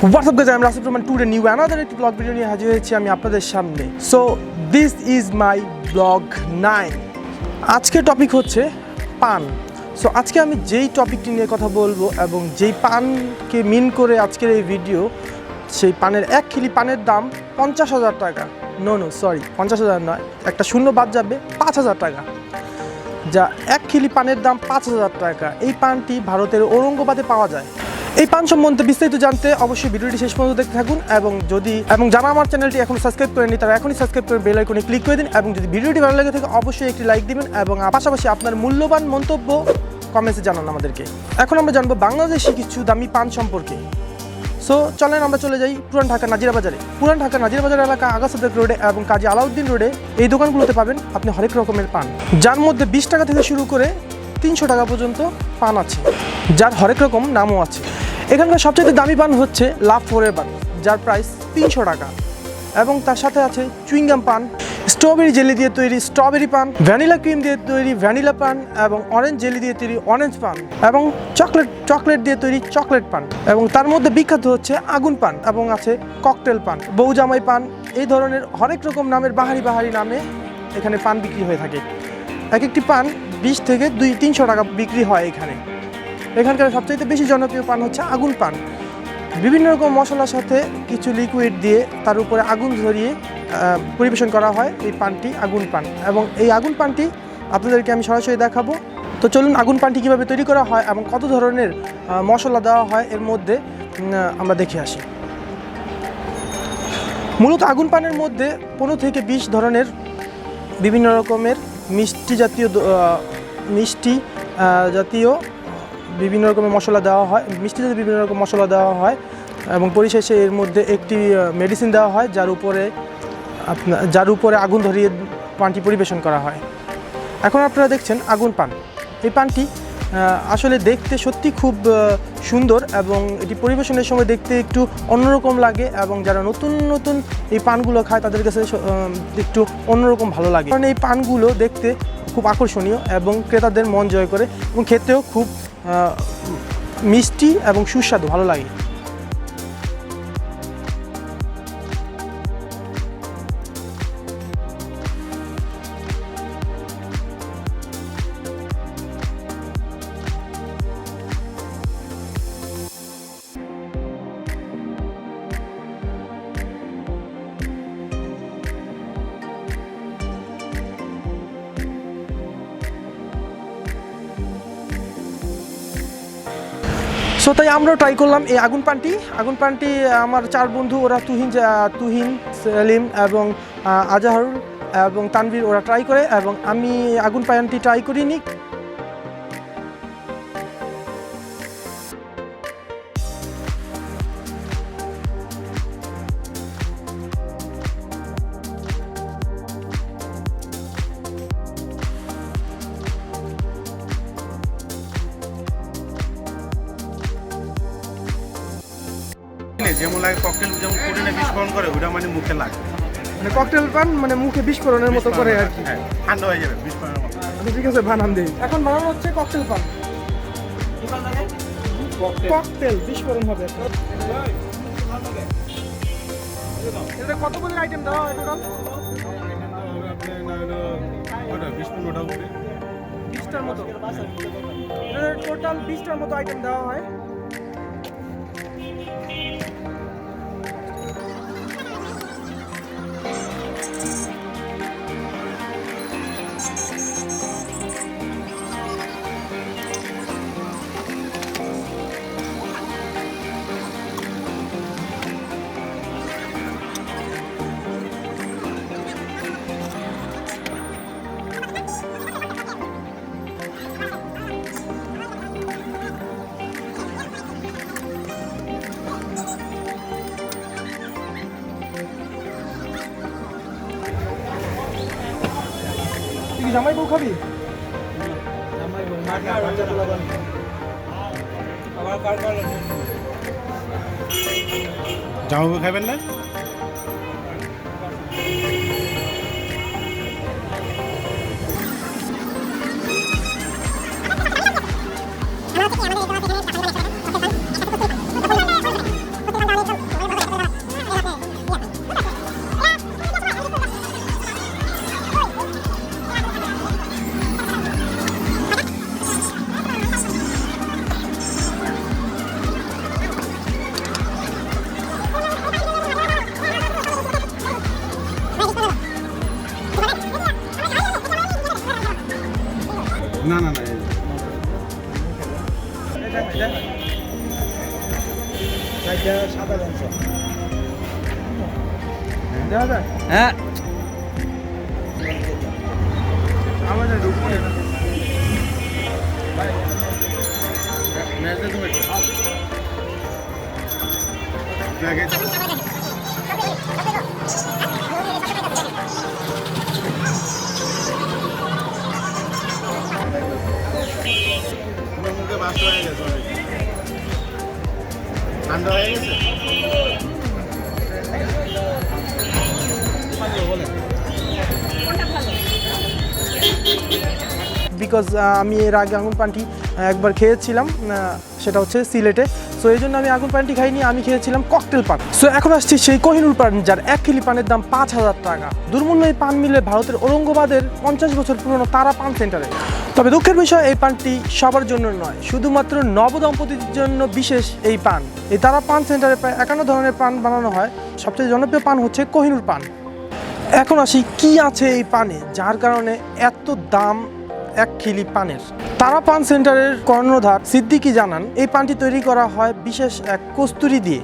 What's up guys, I'm RASIF RAHMAN. Today new another একটি blog video নিয়ে হাজির হয়েছি আমি আপনাদের সামনে। So this is my vlog 9. আজকের টপিক হচ্ছে পান। সো আজকে আমি যেই টপিকটি নিয়ে কথা বলবো এবং যেই পানকে মিন করে আজকের এই ভিডিও, সেই পানের এক কিলি পানের দাম 50,000 টাকা। নো সরি, 50,000 নয়, একটা শূন্য বাদ যাবে, 5,000 টাকা। যা এক কিলি পানের দাম 5,000 টাকা। এই পানটি ভারতের ঔরঙ্গাবাদে পাওয়া যায়। এই পান সম্বন্ধে বিস্তারিত জানতে অবশ্যই ভিডিওটি শেষ পর্যন্ত দেখতে থাকুন এবং যারা আমার চ্যানেলটি এখন সাবস্ক্রাইব করেনি তারা এখনই সাবস্ক্রাইব করে বেল আইকনে ক্লিক করে দিন এবং যদি ভিডিওটি ভালো লাগে থাকে অবশ্যই একটি লাইক দিবেন এবং পাশাপাশি আপনার মূল্যবান মন্তব্য কমেন্টসে জানান আমাদেরকে। এখন আমরা জানবো বাংলাদেশি কিছু দামি পান সম্পর্কে। সো চলেন আমরা চলে যাই পুরান ঢাকা নাজিরা বাজারে। পুরান ঢাকা নাজিরা বাজার এলাকা আগাসাদেক রোডে এবং কাজী আলাউদ্দিন রোডে এই দোকানগুলোতে পাবেন আপনি হরেক রকমের পান, যার মধ্যে 20 টাকা থেকে শুরু করে 300 টাকা পর্যন্ত পান আছে, যার হরেক রকম নামও আছে। এখানকার সবচেয়ে দামি পান হচ্ছে লাভ ফোরের পান, যার প্রাইস 300 টাকা এবং তার সাথে আছে চুইংগাম পান, স্ট্রবেরি জেলি দিয়ে তৈরি স্ট্রবেরি পান, ভ্যানিলা ক্রিম দিয়ে তৈরি ভ্যানিলা পান এবং অরেঞ্জ জেলি দিয়ে তৈরি অরেঞ্জ পান এবং চকলেট দিয়ে তৈরি চকলেট পান এবং তার মধ্যে বিখ্যাত হচ্ছে আগুন পান এবং আছে ককটেল পান, বউজামাই পান। এই ধরনের হরেক রকম নামের বাহারি নামে এখানে পান বিক্রি হয়ে থাকে। এক একটি পান 20 থেকে 200-300 টাকা বিক্রি হয় এখানে। এখানকার সবচাইতে বেশি জনপ্রিয় পান হচ্ছে আগুন পান। বিভিন্ন রকম মশলার সাথে কিছু লিকুইড দিয়ে তার উপরে আগুন ধরিয়ে পরিবেশন করা হয় এই পানটি আগুন পান এবং এই আগুন পানটি আপনাদেরকে আমি সরাসরি দেখাবো। তো চলুন আগুন পানটি কীভাবে তৈরি করা হয় এবং কত ধরনের মশলা দেওয়া হয় এর মধ্যে আমরা দেখে আসি। মূলত আগুন পানের মধ্যে 15 থেকে 20 ধরনের বিভিন্ন রকমের মিষ্টি জাতীয় বিভিন্ন রকমের মশলা দেওয়া হয়, মিষ্টি জাতীয় বিভিন্ন রকম মশলা দেওয়া হয় এবং পরিশেষে এর মধ্যে একটি মেডিসিন দেওয়া হয় যার উপরে আগুন ধরিয়ে পানটি পরিবেশন করা হয়। এখন আপনারা দেখছেন আগুন পান। এই পানটি আসলে দেখতে সত্যি খুব সুন্দর এবং এটি পরিবেশনের সময় দেখতে একটু অন্যরকম লাগে এবং যারা নতুন এই পানগুলো খায় তাদের কাছে একটু অন্যরকম ভালো লাগে, কারণ এই পানগুলো দেখতে খুব আকর্ষণীয় এবং ক্রেতাদের মন জয় করে এবং খেতেও খুব মিষ্টি এবং সুস্বাদু ভালো লাগে। সো তাই আমরাও ট্রাই করলাম এই আগুন পানটি। আমার 4 বন্ধু, ওরা তুহিন, সেলিম এবং আজাহারুল এবং তানভীর, ওরা ট্রাই করে এবং আমি আগুন পানটি ট্রাই করিনি। যেমন লাগে ককটেল, যেমন পুডিনে বিস্ফোরণ করে ওটা মানে মুখে লাগে, মানে ককটেল পান মানে মুখে বিস্ফোরণের মতো করে আর কি, ঠান্ডা হয়ে যাবে বিস্ফোরণের মতো। ঠিক আছে, বানান দিই। এখন বানানো হচ্ছে ককটেল পান। ককটেল বিস্ফোরণ হবে। এটা কত করে আইটেম দেওয়া হয় টোটাল? 20টার মতো। টোটাল 20টার মতো আইটেম দেওয়া হয়। জামাই বউ খাবি? জামাই বউ খাবেন না? আমাদের না না না হ্যাঁ মুখে বাস হয়ে গেছে ঠান্ডা হয়ে গেছে বিকজ আমি এর আগে আগুন পানটি একবার খেয়েছিলাম, সেটা হচ্ছে সিলেটে। সো এই জন্য আমি আগুন পানটি খাইনি, আমি খেয়েছিলাম ককটেল পান। সো এখন আসছি সেই কোহিনুর পান, যার 1 কিলি পানের দাম 5,000 টাকা। দুর্মূল্য এই পান মিলে ভারতের ঔরঙ্গাবাদের 50 বছর পুরনো তারা পান সেন্টারে। তবে দুঃখের বিষয়, এই পানটি সবার জন্য নয়, শুধুমাত্র নবদম্পতির জন্য বিশেষ এই পান। এই তারা পান সেন্টারে প্রায় 51 ধরনের পান বানানো হয়। সবচেয়ে জনপ্রিয় পান হচ্ছে কোহিনুর পান। এখন আসি কি আছে এই পানে, যার কারণে এত দাম 1 কিলি পানের। তারা পান সেন্টারের কর্ণধার সিদ্দিকি জানান, এই পানটি তৈরি করা হয় বিশেষ এক কস্তুরি দিয়ে,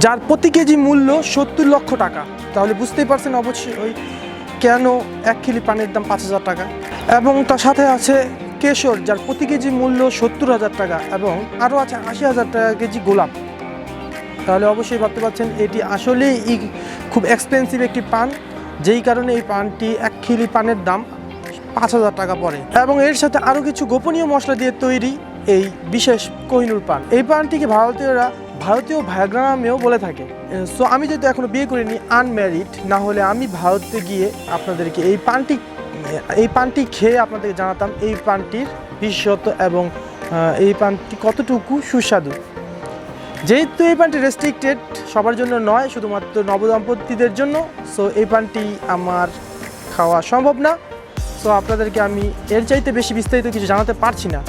যার প্রতি কেজি মূল্য 70 লক্ষ টাকা। তাহলে বুঝতেই পারছেন অবশ্যই কেন 1 কিলি পানের দাম 5,000 টাকা। এবং তার সাথে আছে কেশর, যার প্রতি কেজি মূল্য 70,000 টাকা, এবং আরও আছে 80,000 টাকা কেজি গোলাপ। তাহলে অবশ্যই ভাবতে পারছেন এটি আসলেই খুব এক্সপেন্সিভ একটি পান, যেই কারণে এই পানটি 1 কিলি পানের দাম 5,000 টাকা পড়ে। এবং এর সাথে আরও কিছু গোপনীয় মশলা দিয়ে তৈরি এই বিশেষ কোহিনুর পান। এই পানটিকে ভারতীয়রা ভারতীয় ভায়াগ্রা নামেও বলে থাকে। সো আমি যেহেতু এখনও বিয়ে করিনি, আনম্যারিড, না হলে আমি ভারতে গিয়ে আপনাদেরকে এই পানটি খেয়ে আপনাদেরকে জানাতাম এই পানটির বিশেষত্ব এবং এই পানটি কতটুকু সুস্বাদু। যেহেতু এই পানটি রেস্ট্রিক্টেড, সবার জন্য নয়, শুধুমাত্র নবদম্পতিদের জন্য, সো এই পানটি আমার খাওয়া সম্ভব না। সো আপনাদেরকে আমি এর চাইতে বেশি বিস্তারিত কিছু জানাতে পারছি না।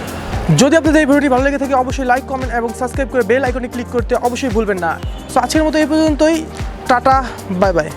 যদি আপনাদের এই ভিডিওটি ভালো লেগে থাকে, অবশ্যই লাইক, কমেন্ট এবং সাবস্ক্রাইব করে বেল আইকনে ক্লিক করতে অবশ্যই ভুলবেন না। সো আজকের মতো এই পর্যন্তই। Tata, bye bye.